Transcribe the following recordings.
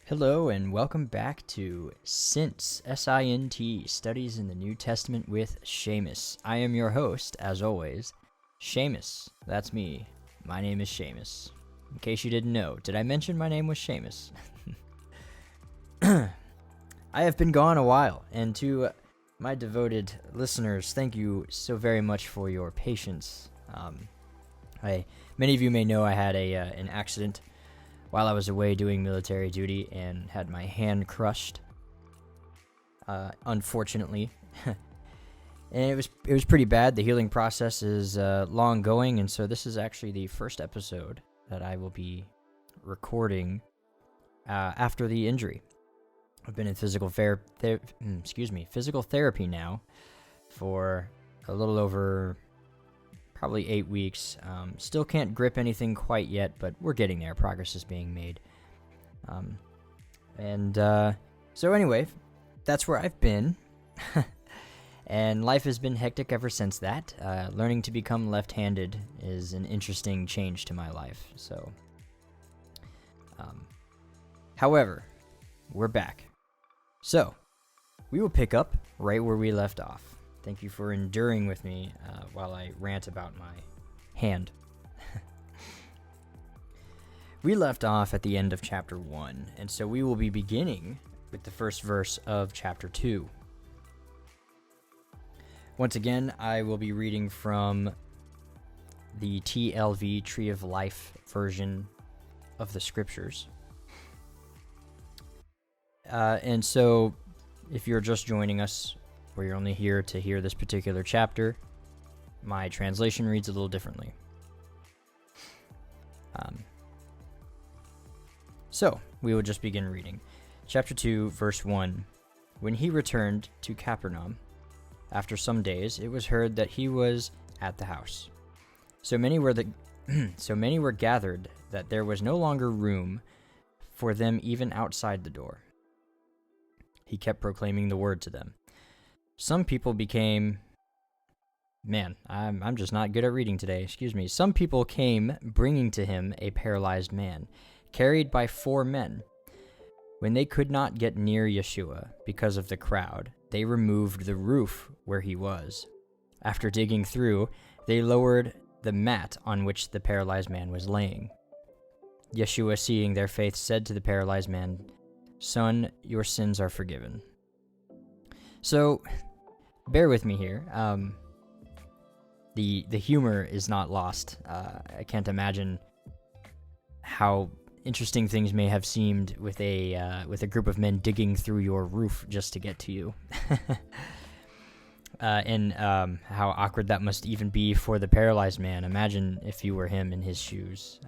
Hello and welcome back to Sint, S-I-N-T, Studies in the New Testament with Seamus. I am your host, as always, Seamus. That's me. My name is Seamus. In case you didn't know, did I mention my name was Seamus? I have been gone a while, and to my devoted listeners, thank you so very much for your patience. Many of you may know I had an accident while I was away doing military duty and had my hand crushed, unfortunately. And it was pretty bad. The healing process is long going, and so this is actually the first episode that I will be recording after the injury. I've been in physical therapy now for a little over probably 8 weeks. Still can't grip anything quite yet, but we're getting there. Progress is being made. So anyway, that's where I've been. And life has been hectic ever since that. Learning to become left-handed is an interesting change to my life. So, however, we're back. So, we will pick up right where we left off. Thank you for enduring with me while I rant about my hand. We left off at the end of chapter 1, and so we will be beginning with the first verse of chapter 2. Once again, I will be reading from the TLV Tree of Life version of the scriptures. And so, if you're just joining us, or you're only here to hear this particular chapter, my translation reads a little differently. So, we will just begin reading. Chapter 2, verse 1. When he returned to Capernaum, after some days, it was heard that he was at the house. So many were gathered that there was no longer room for them even outside the door. He kept proclaiming the word to them. Some people became... I'm just not good at reading today. Excuse me. Some people came bringing to him a paralyzed man, carried by 4 men. When they could not get near Yeshua because of the crowd, they removed the roof where he was. After digging through, they lowered the mat on which the paralyzed man was laying. Yeshua, seeing their faith, said to the paralyzed man, "Son, your sins are forgiven." So, bear with me here. The humor is not lost. I can't imagine how interesting things may have seemed with a group of men digging through your roof just to get to you, and how awkward that must even be for the paralyzed man. Imagine if you were him in his shoes,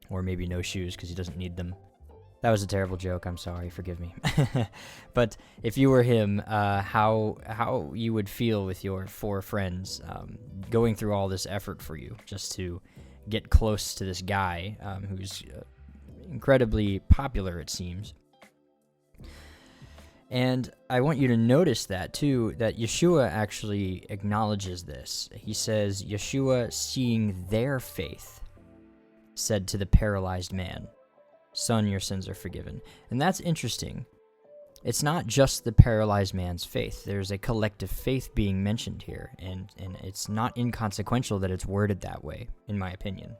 or maybe no shoes because he doesn't need them. That was a terrible joke. I'm sorry. Forgive me. But if you were him, how you would feel with your 4 friends going through all this effort for you just to get close to this guy who's incredibly popular, it seems. And I want you to notice that, too, that Yeshua actually acknowledges this. He says, Yeshua, seeing their faith, said to the paralyzed man, "Son, your sins are forgiven." And that's interesting. It's not just the paralyzed man's faith. There's a collective faith being mentioned here, and it's not inconsequential that it's worded that way, in my opinion.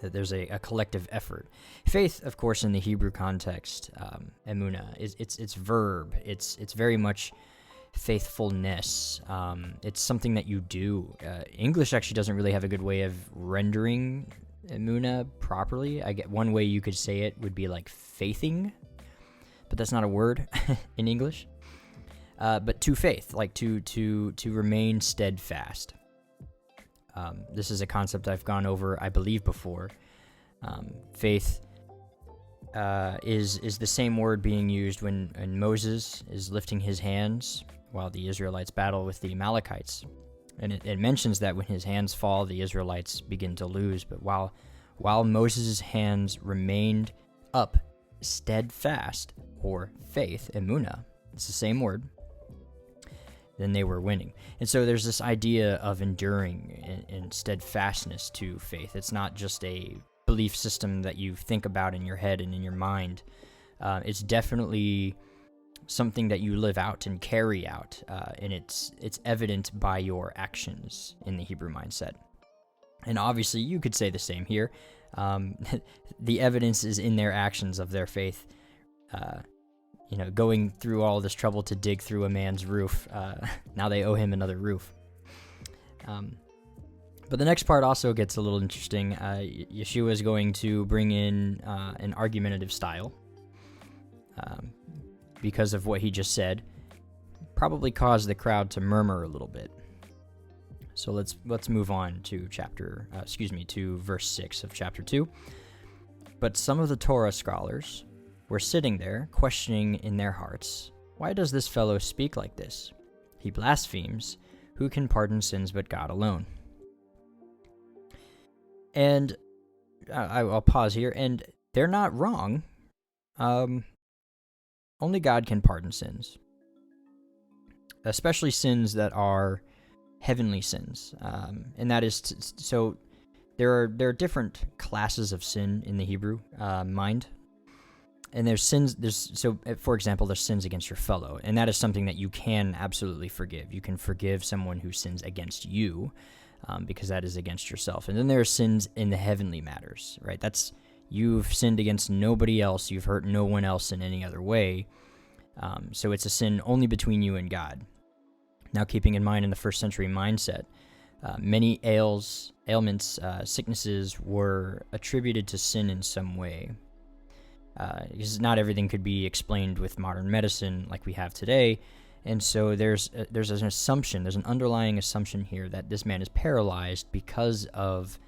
That there's a collective effort. Faith, of course, in the Hebrew context, emunah, it's verb. It's very much faithfulness. It's something that you do. English actually doesn't really have a good way of rendering emunah properly. I get one way you could say it would be like faithing, but that's not a word in English. But to faith, like to remain steadfast. This is a concept I've gone over, I believe, before. Faith is the same word being used when Moses is lifting his hands while the Israelites battle with the Amalekites. And it mentions that when his hands fall, the Israelites begin to lose. But while Moses' hands remained up, steadfast, or faith, emunah, it's the same word, then they were winning. And so there's this idea of enduring and steadfastness to faith. It's not just a belief system that you think about in your head and in your mind. It's definitely something that you live out and carry out, and it's evident by your actions in the Hebrew mindset. And obviously, you could say the same here. The evidence is in their actions of their faith. Going through all this trouble to dig through a man's roof. Now they owe him another roof. But the next part also gets a little interesting. Yeshua is going to bring in an argumentative style because of what he just said. Probably caused the crowd to murmur a little bit. So let's move on to to verse 6 of chapter 2. But some of the Torah scholars were sitting there, questioning in their hearts, "Why does this fellow speak like this? He blasphemes. Who can pardon sins but God alone?" And I'll pause here, and they're not wrong. Only God can pardon sins, especially sins that are heavenly sins, and that is so. There are different classes of sin in the Hebrew mind, and there's sins. For example, there's sins against your fellow, and that is something that you can absolutely forgive. You can forgive someone who sins against you, because that is against yourself. And then there are sins in the heavenly matters, right? That's you've sinned against nobody else. You've hurt no one else in any other way. So it's a sin only between you and God. Now, keeping in mind in the first century mindset, many ailments, sicknesses were attributed to sin in some way. Because not everything could be explained with modern medicine like we have today. And so there's an assumption, there's an underlying assumption here that this man is paralyzed because of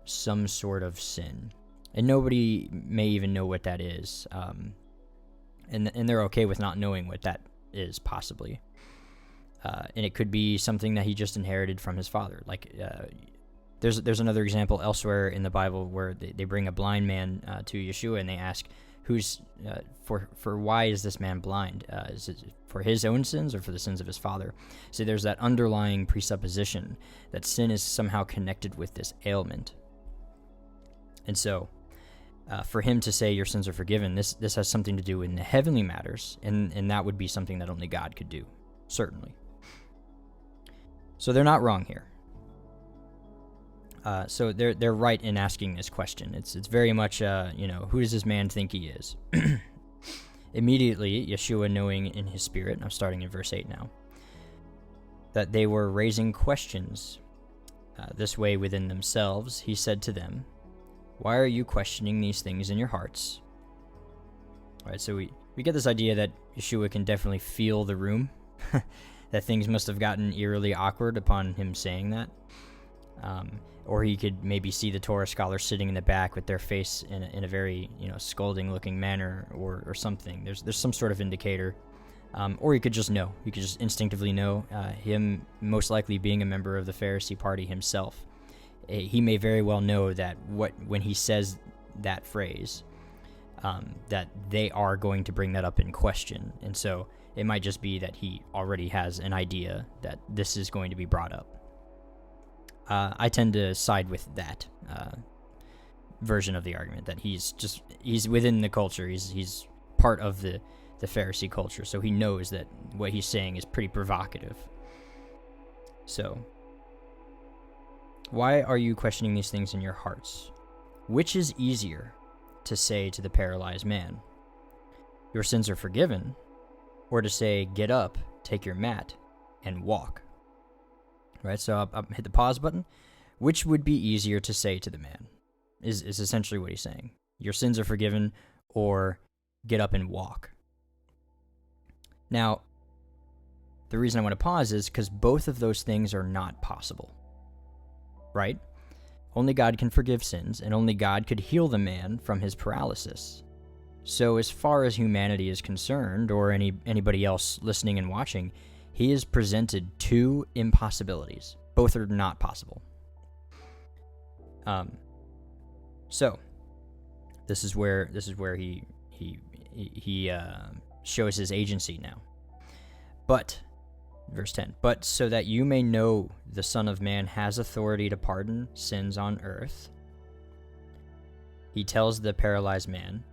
some sort of sin. And nobody may even know what that is. And they're okay with not knowing what that is, possibly. And it could be something that he just inherited from his father. Like, there's another example elsewhere in the Bible where they bring a blind man to Yeshua and they ask, for why is this man blind? Is it for his own sins or for the sins of his father? So there's that underlying presupposition that sin is somehow connected with this ailment. And so, for him to say your sins are forgiven, this has something to do in the heavenly matters, and that would be something that only God could do, certainly. So they're not wrong here. So they're right in asking this question. It's very much, who does this man think he is? Immediately, Yeshua, knowing in his spirit, I'm starting in verse 8 now, that they were raising questions this way within themselves, he said to them, "Why are you questioning these things in your hearts?" All right, so we get this idea that Yeshua can definitely feel the room, that things must have gotten eerily awkward upon him saying that. Or he could maybe see the Torah scholars sitting in the back with their face in a very scolding-looking manner, or something. There's some sort of indicator, or he could just know. He could just instinctively know. Him most likely being a member of the Pharisee party himself, he may very well know that when he says that phrase, that they are going to bring that up in question, and so it might just be that he already has an idea that this is going to be brought up. I tend to side with that version of the argument, that he's within the culture. He's part of the Pharisee culture, so he knows that what he's saying is pretty provocative. So, why are you questioning these things in your hearts? Which is easier to say to the paralyzed man, "Your sins are forgiven," or to say, "Get up, take your mat, and walk"? Right, so I'll hit the pause button. Which would be easier to say to the man is essentially what he's saying. Your sins are forgiven, or get up and walk. Now, the reason I want to pause is because both of those things are not possible. Right? Only God can forgive sins, and only God could heal the man from his paralysis. So as far as humanity is concerned, or anybody else listening and watching, he is presented two impossibilities. Both are not possible. So this is where he shows his agency now. But verse 10, but so that you may know the Son of Man has authority to pardon sins on earth. he tells the paralyzed man,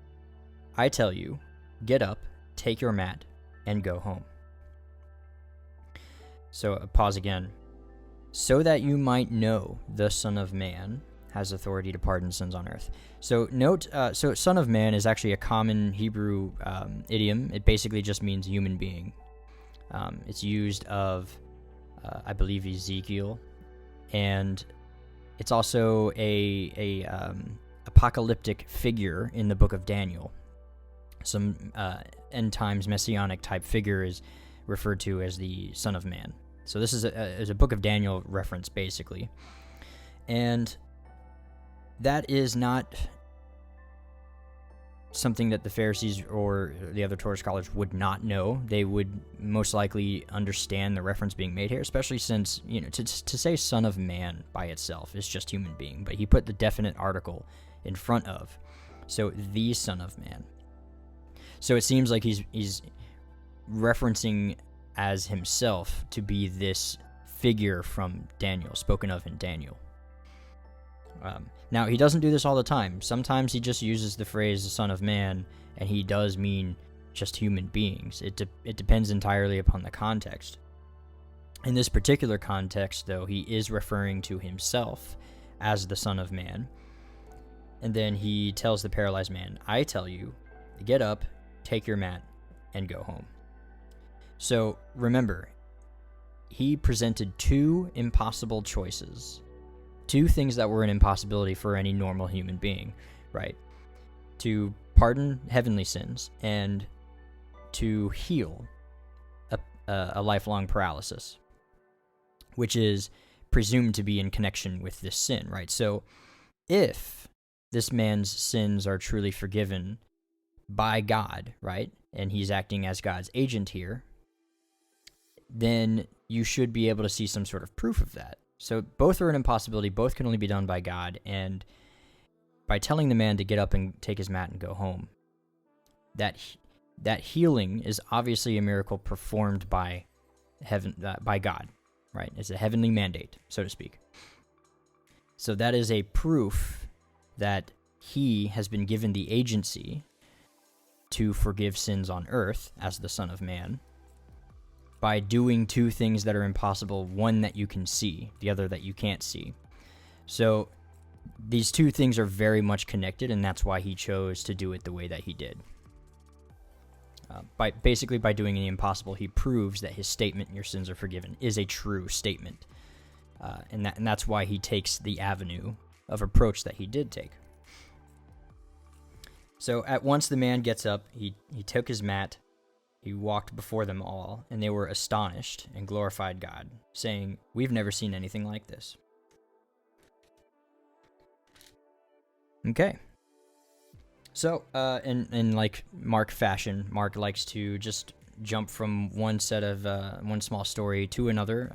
I tell you, get up, take your mat, and go home. So, pause again. So that you might know the Son of Man has authority to pardon sins on earth. So note, so Son of Man is actually a common Hebrew idiom. It basically just means human being. It's used of, I believe, Ezekiel, and it's also a apocalyptic figure in the book of Daniel. Some end times messianic type figure is referred to as the Son of Man. So this is a book of Daniel reference, basically. And that is not something that the Pharisees or the other Torah scholars would not know. They would most likely understand the reference being made here, especially since, to say Son of Man by itself is just human being, but he put the definite article in front of. So the Son of Man. So it seems like he's referencing as himself to be this figure from Daniel, spoken of in Daniel. Now, he doesn't do this all the time. Sometimes he just uses the phrase the Son of Man, and he does mean just human beings. It depends entirely upon the context. In this particular context, though, he is referring to himself as the Son of Man. And then he tells the paralyzed man, I tell you, get up, take your mat, and go home. So remember, he presented two impossible choices. Two things that were an impossibility for any normal human being, right? To pardon heavenly sins and to heal a lifelong paralysis, which is presumed to be in connection with this sin, right? So if this man's sins are truly forgiven by God, right, and he's acting as God's agent here, then you should be able to see some sort of proof of that. So both are an impossibility. Both can only be done by God. And by telling the man to get up and take his mat and go home, that healing is obviously a miracle performed by heaven, by God, right? It's a heavenly mandate, so to speak. So that is a proof that he has been given the agency to forgive sins on earth as the Son of Man, by doing two things that are impossible, one that you can see, the other that you can't see. So these two things are very much connected, and that's why he chose to do it the way that he did. By doing the impossible, he proves that his statement, your sins are forgiven, is a true statement. And that's why he takes the avenue of approach that he did take. So at once the man gets up, he took his mat, he walked before them all, and they were astonished and glorified God, saying, we've never seen anything like this. Okay. So, in like Mark fashion, Mark likes to just jump from one small story to another,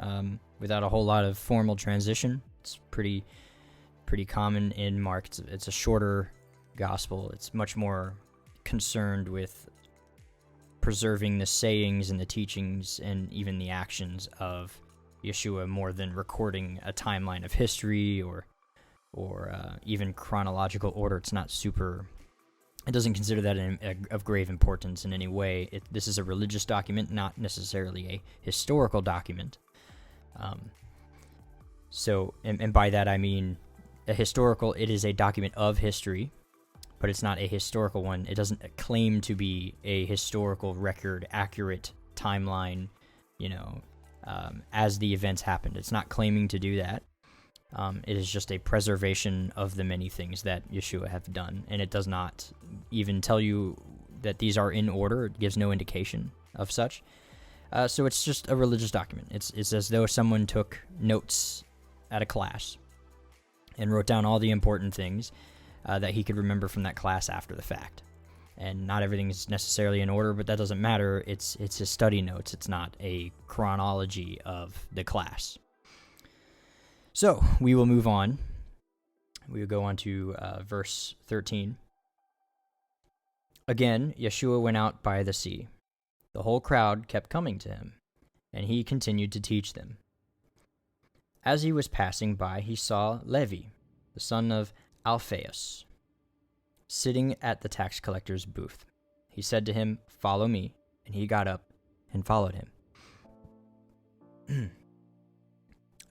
without a whole lot of formal transition. It's pretty common in Mark. It's a shorter gospel. It's much more concerned with preserving the sayings and the teachings and even the actions of Yeshua more than recording a timeline of history or even chronological order. It's not super. It doesn't consider that of grave importance in any way. This is a religious document, not necessarily a historical document. So, and by that I mean it is a document of history, but it's not a historical one. It doesn't claim to be a historical record, accurate timeline, as the events happened. It's not claiming to do that. It is just a preservation of the many things that Yeshua have done, and it does not even tell you that these are in order. It gives no indication of such. So it's just a religious document. It's as though someone took notes at a class and wrote down all the important things that he could remember from that class after the fact. And not everything is necessarily in order, but that doesn't matter. It's his study notes. It's not a chronology of the class. So we will move on. We will go on to verse 13. Again, Yeshua went out by the sea. The whole crowd kept coming to him, and he continued to teach them. As he was passing by, he saw Levi, the son of Alphaeus, sitting at the tax collector's booth. He said to him, "Follow me," and he got up and followed him.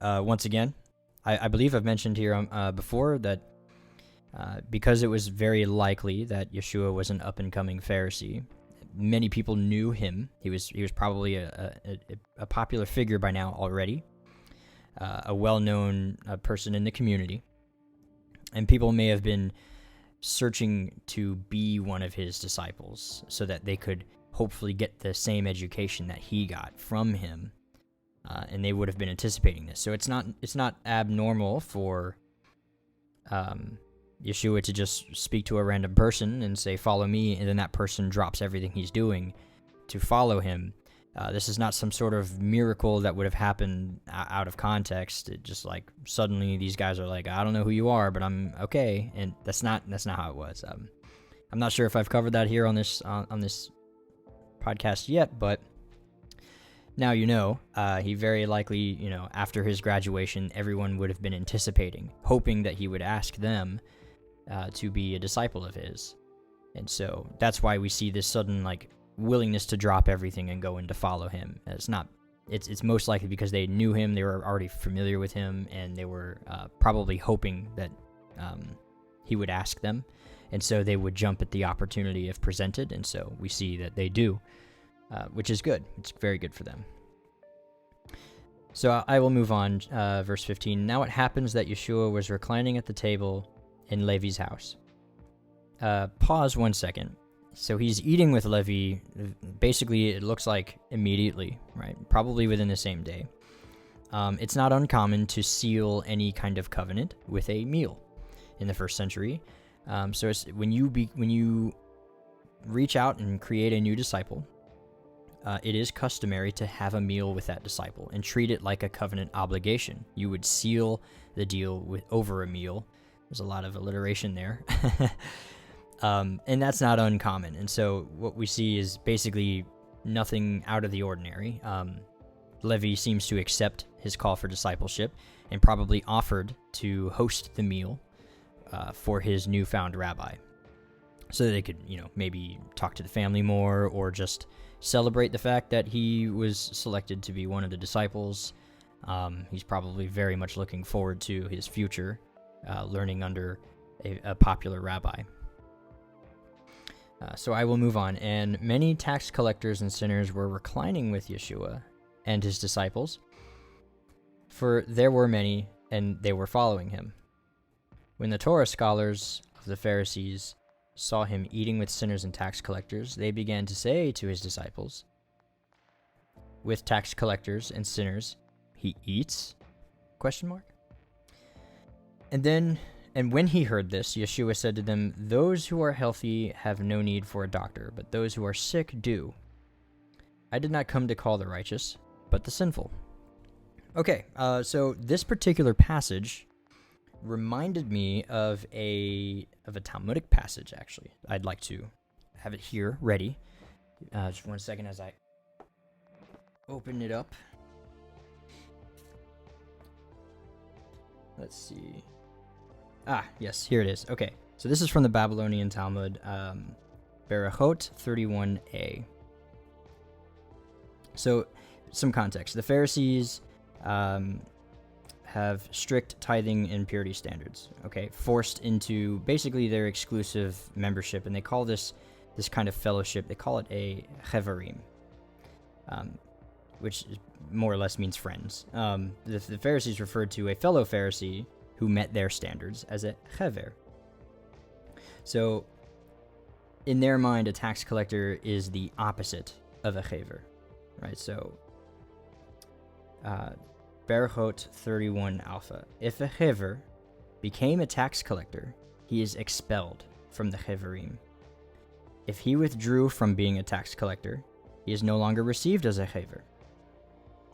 Once again, I believe I've mentioned here before that because it was very likely that Yeshua was an up-and-coming Pharisee, many people knew him. He was probably a popular figure by now already, a well-known person in the community, and people may have been searching to be one of his disciples so that they could hopefully get the same education that he got from him, and they would have been anticipating this. So it's not abnormal for Yeshua to just speak to a random person and say, "Follow me," and then that person drops everything he's doing to follow him. This is not some sort of miracle that would have happened out of context. It just like suddenly these guys are like, "I don't know who you are, but I'm okay," and that's not how it was. I'm not sure if I've covered that here on this podcast yet, but now you know. He very likely, after his graduation, everyone would have been anticipating, hoping that he would ask them to be a disciple of his, and so that's why we see this sudden willingness to drop everything and go in to follow him. It's most likely because they knew him, they were already familiar with him, and they were probably hoping that he would ask them, and so they would jump at the opportunity if presented, and so we see that they do, which is good. It's very good for them. So I will move on, verse 15. Now it happens that Yeshua was reclining at the table in Levi's house. Pause 1 second. So he's eating with Levi, basically it looks like immediately, right? Probably within the same day. It's not uncommon to seal any kind of covenant with a meal in the first century. So it's, when you reach out and create a new disciple, it is customary to have a meal with that disciple and treat it like a covenant obligation. You would seal the deal over a meal. There's a lot of alliteration there. And that's not uncommon. And so what we see is basically nothing out of the ordinary. Levi seems to accept his call for discipleship and probably offered to host the meal for his newfound rabbi, so that they could, maybe talk to the family more, or just celebrate the fact that he was selected to be one of the disciples. He's probably very much looking forward to his future, learning under a popular rabbi. So I will move on. And many tax collectors and sinners were reclining with Yeshua and his disciples, for there were many, and they were following him. When the Torah scholars of the Pharisees saw him eating with sinners and tax collectors, they began to say to his disciples, "With tax collectors and sinners he eats?" ? And when he heard this, Yeshua said to them, "Those who are healthy have no need for a doctor, but those who are sick do. I did not come to call the righteous, but the sinful." Okay, so this particular passage reminded me of a Talmudic passage, actually. I'd like to have it here, ready. Just 1 second as I open it up. Let's see. Yes, here it is. Okay, so this is from the Babylonian Talmud, Berachot 31a. So, some context. The Pharisees have strict tithing and purity standards, okay, forced into basically their exclusive membership, and they call this kind of fellowship, they call it a cheverim, which more or less means friends. The Pharisees referred to a fellow Pharisee who met their standards as a chever. So, in their mind, a tax collector is the opposite of a chever, right? So, Berachot 31 Alpha. If a chever became a tax collector, he is expelled from the cheverim. If he withdrew from being a tax collector, he is no longer received as a chever.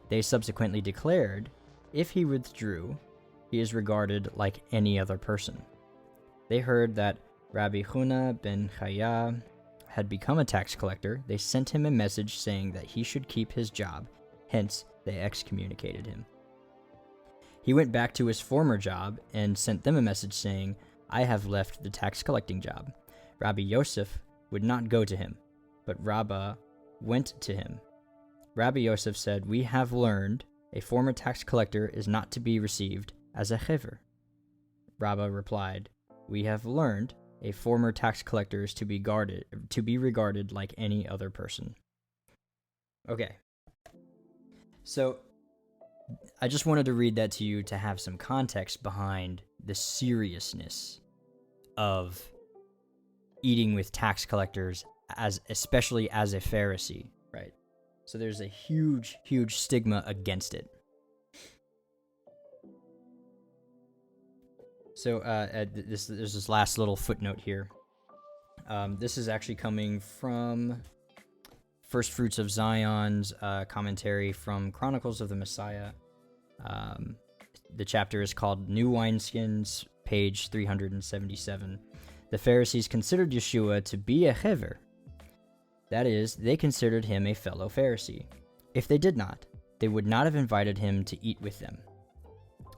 They subsequently declared, if he withdrew, he is regarded like any other person. They heard that Rabbi Huna ben Chaya had become a tax collector. They sent him a message saying that he should keep his job, hence they excommunicated him. He went back to his former job and sent them a message saying, I have left the tax collecting job. Rabbi Yosef would not go to him, but Rabbah went to him. Rabbi Yosef said, "We have learned a former tax collector is not to be received as a chever." Rabbah replied, "We have learned a former tax collector is to be regarded like any other person." Okay. So I just wanted to read that to you to have some context behind the seriousness of eating with tax collectors, especially as a Pharisee, right? So there's a huge, huge stigma against it. So there's this last little footnote here. This is actually coming from First Fruits of Zion's commentary from Chronicles of the Messiah. The chapter is called New Wineskins, page 377. The Pharisees considered Yeshua to be a chever. That is, they considered him a fellow Pharisee. If they did not, they would not have invited him to eat with them,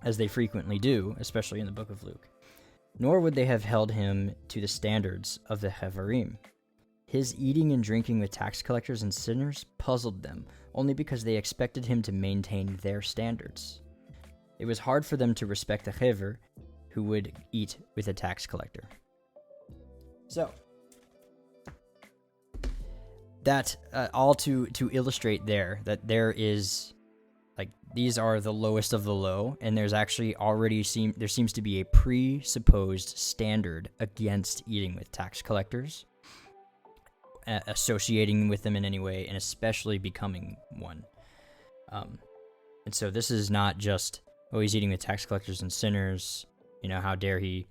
as they frequently do, especially in the book of Luke. Nor would they have held him to the standards of the Hevarim. His eating and drinking with tax collectors and sinners puzzled them, only because they expected him to maintain their standards. It was hard for them to respect the chever who would eat with a tax collector. So, that all to illustrate that there is, like, these are the lowest of the low, and there's actually there seems to be a presupposed standard against eating with tax collectors, associating with them in any way, and especially becoming one. And so this is not just, oh, he's eating with tax collectors and sinners, how dare he.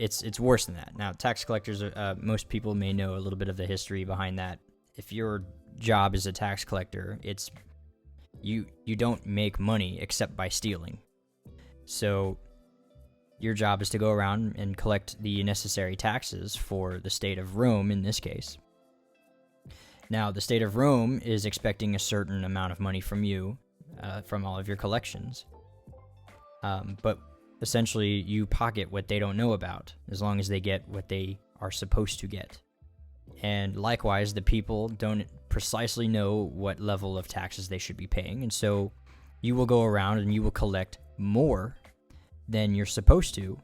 It's worse than that. Now, tax collectors, most people may know a little bit of the history behind that. If your job is a tax collector, it's you don't make money except by stealing. So your job is to go around and collect the necessary taxes for the state of Rome in this case. Now, the state of Rome is expecting a certain amount of money from you, from all of your collections. But essentially, you pocket what they don't know about, as long as they get what they are supposed to get. And likewise, the people don't precisely know what level of taxes they should be paying, and so you will go around and you will collect more than you're supposed to,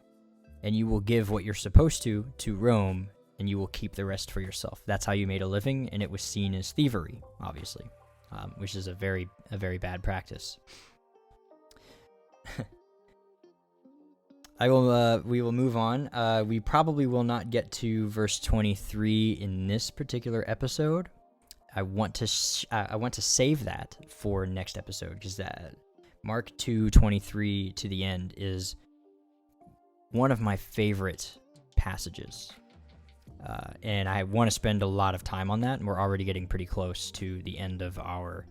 and you will give what you're supposed to Rome, and you will keep the rest for yourself. That's how you made a living, and it was seen as thievery, obviously, which is a very bad practice. We will move on. We probably will not get to verse 23 in this particular episode. I want to save that for next episode, because that Mark 2:23 to the end is one of my favorite passages, and I want to spend a lot of time on that. And we're already getting pretty close to the end of our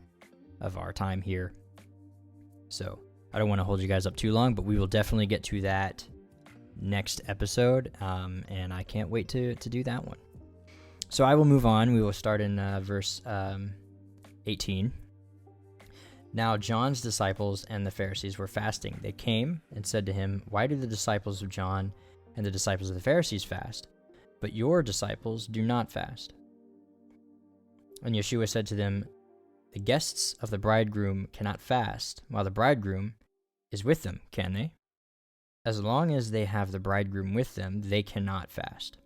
time here, so I don't want to hold you guys up too long, but we will definitely get to that next episode, and I can't wait to do that one. So I will move on. We will start in verse 18. Now John's disciples and the Pharisees were fasting. They came and said to him, "Why do the disciples of John and the disciples of the Pharisees fast, but your disciples do not fast?" And Yeshua said to them, "The guests of the bridegroom cannot fast while the bridegroom is with them, can they? As long as they have the bridegroom with them, they cannot fast.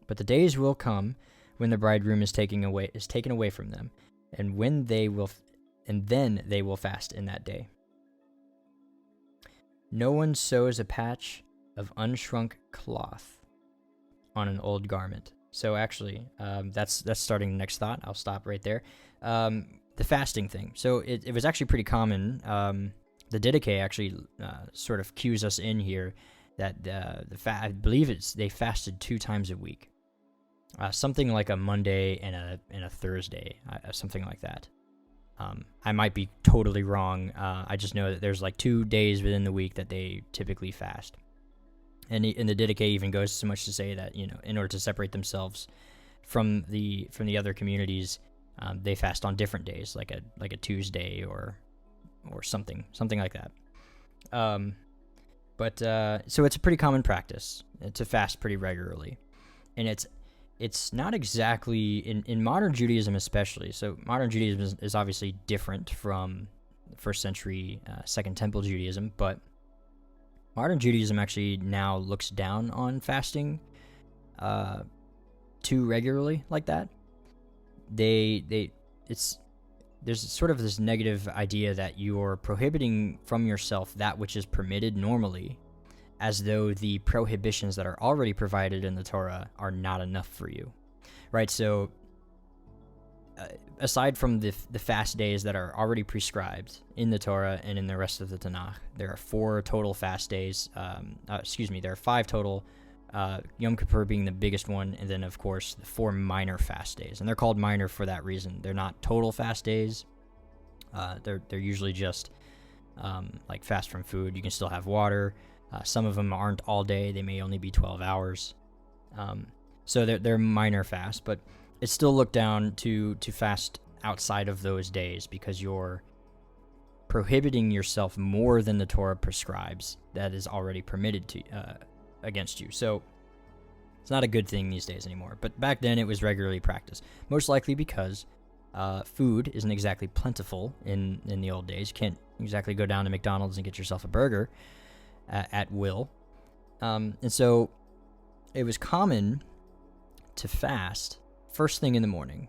But the days will come when the bridegroom is taken away from them, and then they will fast in that day. No one sews a patch of unshrunk cloth on an old garment." So actually, that's starting the next thought. I'll stop right there. The fasting thing. So it was actually pretty common. The Didache actually sort of cues us in here that I believe they fasted 2 times a week, something like a Monday and a Thursday, something like that. I might be totally wrong. I just know that there's like 2 days within the week that they typically fast, and the Didache even goes so much to say that in order to separate themselves from the other communities, they fast on different days, like a Tuesday or something like that. So it's a pretty common practice to fast pretty regularly. and it's not exactly in modern Judaism especially. So modern Judaism is obviously different from first century Second Temple Judaism, but modern Judaism actually now looks down on fasting too regularly like that. There's sort of this negative idea that you're prohibiting from yourself that which is permitted normally, as though the prohibitions that are already provided in the Torah are not enough for you, right? So aside from the fast days that are already prescribed in the Torah and in the rest of the Tanakh, there are 4 total fast days. There are 5 total, Yom Kippur being the biggest one, and then, of course, the 4 minor fast days. And they're called minor for that reason. They're not total fast days. They're usually just like fast from food. You can still have water. Some of them aren't all day. They may only be 12 hours. So they're minor fast, but it's still looked down to fast outside of those days because you're prohibiting yourself more than the Torah prescribes that is already permitted to against you. So it's not a good thing these days anymore. But back then it was regularly practiced, most likely because food isn't exactly plentiful in the old days. You can't exactly go down to McDonald's and get yourself a burger at will. And so it was common to fast first thing in the morning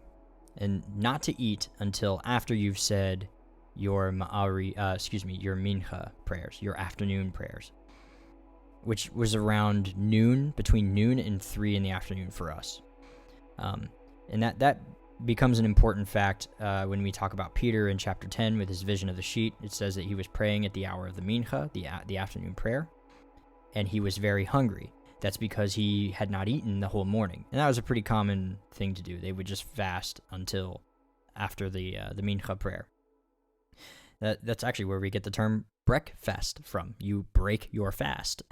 and not to eat until after you've said your your mincha prayers, your afternoon prayers, which was around noon, between noon and 3 in the afternoon for us. And that becomes an important fact when we talk about Peter in chapter 10 with his vision of the sheet. It says that he was praying at the hour of the mincha, the afternoon prayer, and he was very hungry. That's because he had not eaten the whole morning. And that was a pretty common thing to do. They would just fast until after the mincha prayer. That's actually where we get the term breakfast from. You break your fast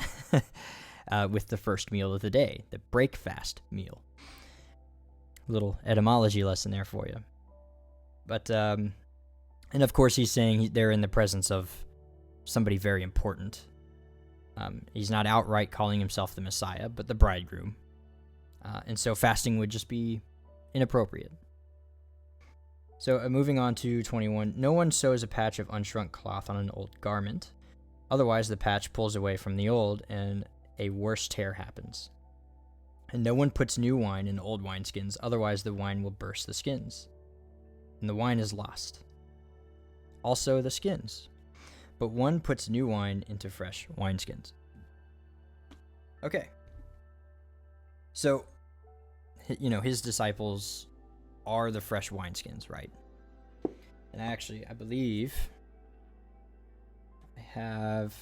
with the first meal of the day, the breakfast meal. Little etymology lesson there for you. But, and of course he's saying they're in the presence of somebody very important. He's not outright calling himself the Messiah, but the bridegroom. And so fasting would just be inappropriate. So moving on to 21. No one sews a patch of unshrunk cloth on an old garment. Otherwise, the patch pulls away from the old, and a worse tear happens. And no one puts new wine in old wineskins. Otherwise, the wine will burst the skins, and the wine is lost. Also the skins. But one puts new wine into fresh wineskins. Okay. So, his disciples are the fresh wineskins, right? And I believe I have,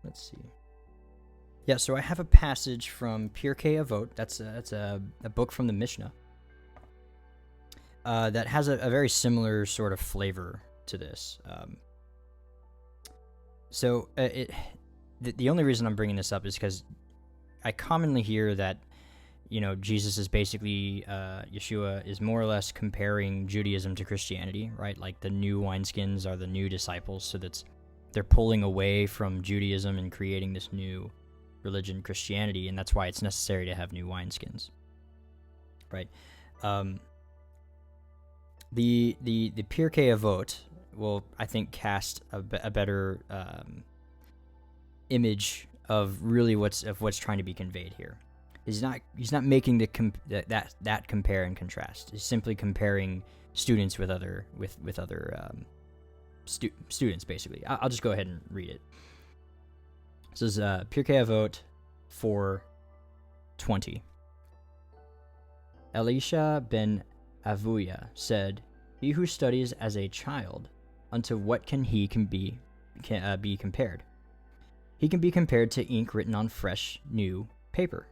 let's see. Yeah, so I have a passage from Pirkei Avot. That's a book from the Mishnah. That has a very similar sort of flavor to this. The only reason I'm bringing this up is because I commonly hear that, Jesus is basically, Yeshua is more or less comparing Judaism to Christianity, right? Like the new wineskins are the new disciples, so they're pulling away from Judaism and creating this new religion, Christianity, and that's why it's necessary to have new wineskins, right? The Pirkei Avot will, I think, cast a better image of really what's trying to be conveyed here. He's not making that compare and contrast. He's simply comparing students with other students, basically. I'll just go ahead and read it. This is Pirkei Avot 4:20. Elisha ben Avuya said, "He who studies as a child, unto what can be compared? He can be compared to ink written on fresh, new paper.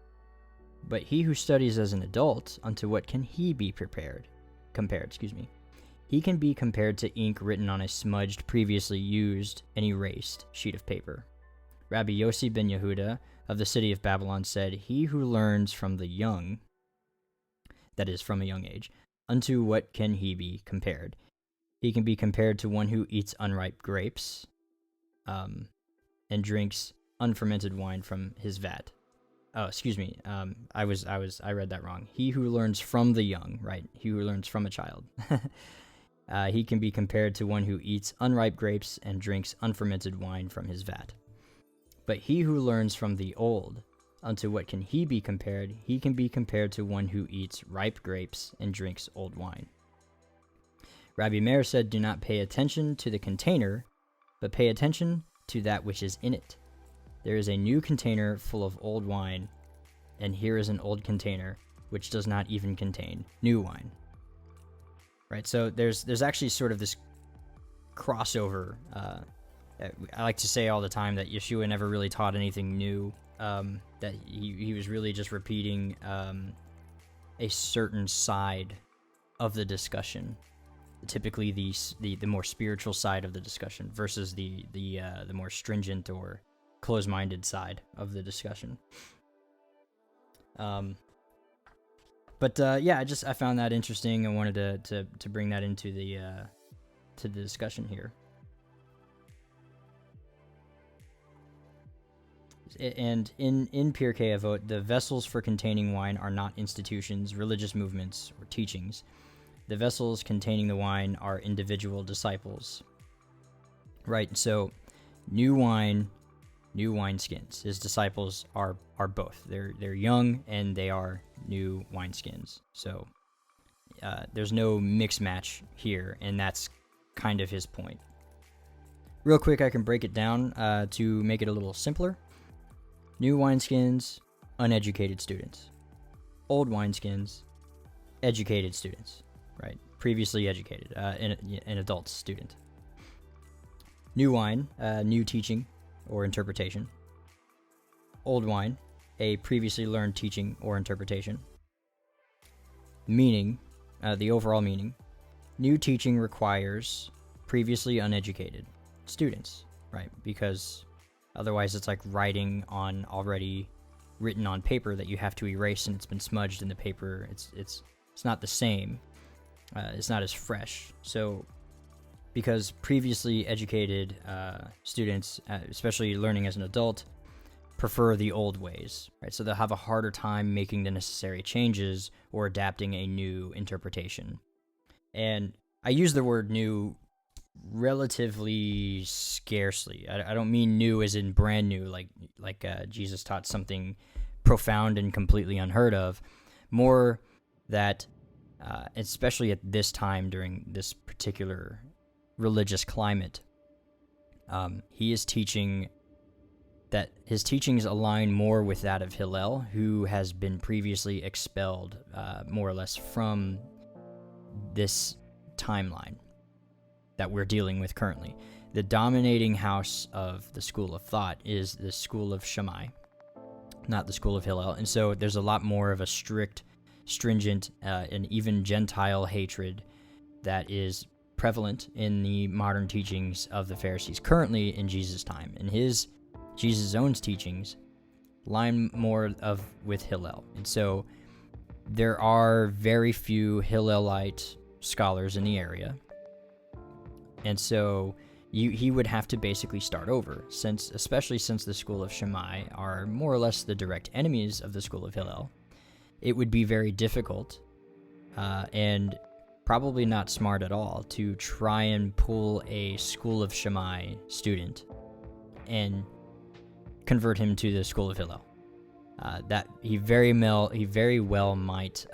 But he who studies as an adult, unto what can he be compared? He can be compared to ink written on a smudged, previously used, and erased sheet of paper." Rabbi Yossi ben Yehuda of the city of Babylon said, "He who learns from the young, that is, from a young age, unto what can he be compared? He can be compared to one who eats unripe grapes and drinks unfermented wine from his vat. Oh, excuse me. I read that wrong. He who learns from the young, right? He who learns from a child. He can be compared to one who eats unripe grapes and drinks unfermented wine from his vat. But he who learns from the old, unto what can he be compared? He can be compared to one who eats ripe grapes and drinks old wine. Rabbi Meir said, do not pay attention to the container, but pay attention to that which is in it. There is a new container full of old wine, and here is an old container which does not even contain new wine. Right, so there's actually sort of this crossover. I like to say all the time that Yeshua never really taught anything new, that he was really just repeating a certain side of the discussion, typically the more spiritual side of the discussion versus the more stringent or close-minded side of the discussion. But I found that interesting. I wanted to bring that into the discussion here. And in Pirkei Avot, the vessels for containing wine are not institutions, religious movements, or teachings. The vessels containing the wine are individual disciples. Right, so new wine, new wineskins. His disciples are both. They're young and they are new wineskins. So there's no mix match here, and that's kind of his point. Real quick, I can break it down to make it a little simpler. New wineskins, uneducated students. Old wineskins, educated students, right? Previously educated, an adult student. New wine, new teaching or interpretation. Old wine, a previously learned teaching or interpretation. Meaning, the overall meaning. New teaching requires previously uneducated students, right? Because otherwise it's like writing on already written on paper that you have to erase, and it's been smudged in the paper. It's not the same. It's not as fresh. So because previously educated students, especially learning as an adult, prefer the old ways, right? So they'll have a harder time making the necessary changes or adapting a new interpretation. And I use the word new relatively scarcely. I don't mean new as in brand new, like Jesus taught something profound and completely unheard of. More that, especially at this time during this particular religious climate, he is teaching that his teachings align more with that of Hillel, who has been previously expelled, more or less, from this timeline that we're dealing with currently. The dominating house of the school of thought is the school of Shammai, not the school of Hillel. And so there's a lot more of a strict, stringent, and even Gentile hatred that is prevalent in the modern teachings of the Pharisees currently in Jesus' time. And Jesus' own teachings line more with Hillel. And so there are very few Hillelite scholars in the area. And so he would have to basically start over, especially since the school of Shammai are more or less the direct enemies of the school of Hillel. It would be very difficult and probably not smart at all to try and pull a school of Shammai student and convert him to the school of Hillel. That he very well might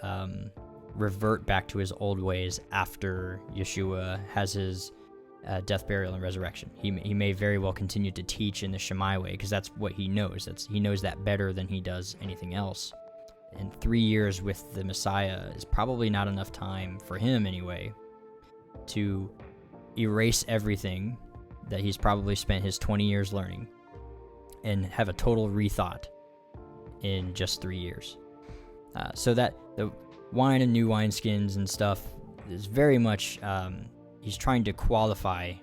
revert back to his old ways after Yeshua has his death, burial, and resurrection. He may very well continue to teach in the Shammai way because that's what he knows. He knows that better than he does anything else. And 3 years with the Messiah is probably not enough time for him anyway to erase everything that he's probably spent his 20 years learning and have a total rethought in just 3 years. So that the wine and new wineskins and stuff is very much, he's trying to qualify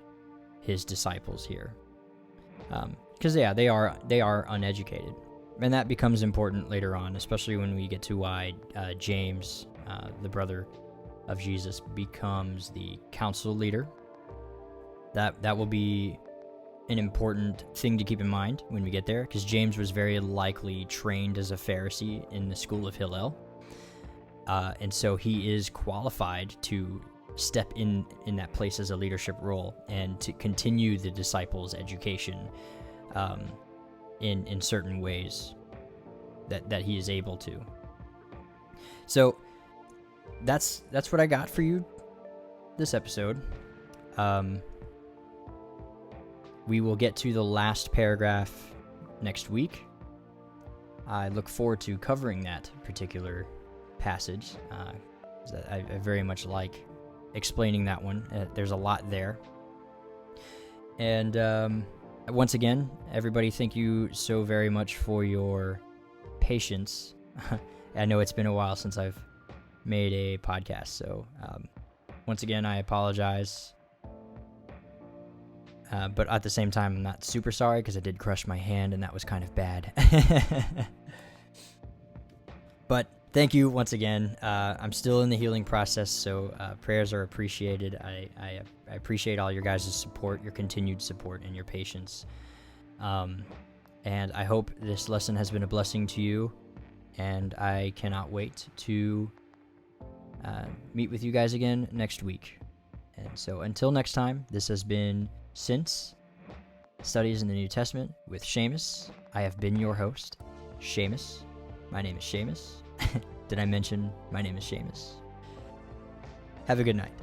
his disciples here. Because they are uneducated. And that becomes important later on, especially when we get to why James, the brother of Jesus, becomes the council leader. That will be an important thing to keep in mind when we get there, because James was very likely trained as a Pharisee in the school of Hillel. And so he is qualified to step in that place as a leadership role and to continue the disciples' education in certain ways that he is able to. So that's what I got for you this episode. We will get to the last paragraph next week. I look forward to covering that particular passage. I very much like explaining that one. There's a lot there. And once again, everybody, thank you so very much for your patience. I know it's been a while since I've made a podcast, so once again, I apologize. But at the same time, I'm not super sorry because I did crush my hand and that was kind of bad. But thank you once again. I'm still in the healing process, so prayers are appreciated. I appreciate all your guys' support, your continued support, and your patience. And I hope this lesson has been a blessing to you, and I cannot wait to meet with you guys again next week. And so until next time, this has been Since Studies in the New Testament with Seamus. I have been your host, Seamus. My name is Seamus. Did I mention my name is Seamus? Have a good night.